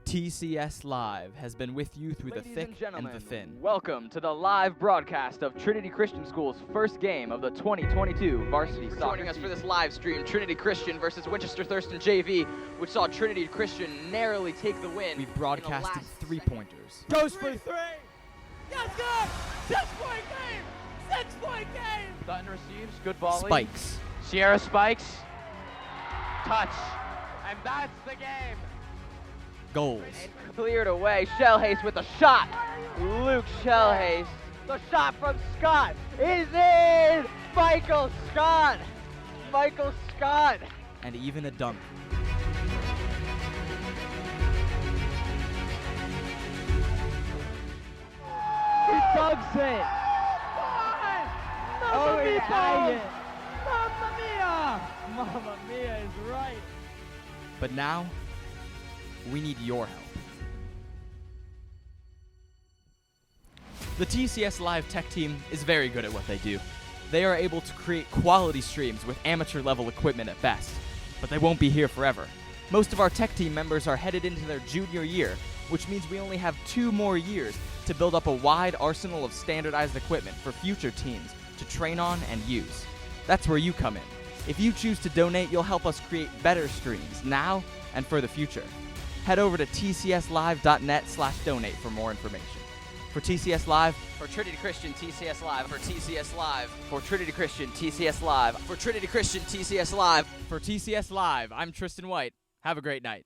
TCS Live has been with you through the thick and the thin. Welcome to the live broadcast of Trinity Christian School's first game of the 2022 varsity soccer Joining us for this live stream, Trinity Christian versus Winchester Thurston JV, which saw Trinity Christian narrowly take the win. We've broadcasted three-pointers. Goes for three. Yes, good. 6-point game. 6-point game. Dutton receives. Good volley. Spikes. Sierra spikes. Touch. And that's the game. Goals. And cleared away. Shellhaze with a shot. Luke Shellhaze. The shot from Scott is in. Michael Scott. Michael Scott. And even a dunk. He dunks it. Oh, he had it. Mamma mia. Mamma mia is right. But now, we need your help. The TCS Live tech team is very good at what they do. They are able to create quality streams with amateur level equipment at best, but they won't be here forever. Most of our tech team members are headed into their junior year, which means we only have 2 more years to build up a wide arsenal of standardized equipment for future teams to train on and use. That's where you come in. If you choose to donate, you'll help us create better streams now and for the future. Head over to tcslive.net/donate for more information. For TCS Live, For Trinity Christian, TCS Live. For TCS Live. For Trinity Christian, TCS Live. For Trinity Christian, TCS Live. I'm Tristan White. Have a great night.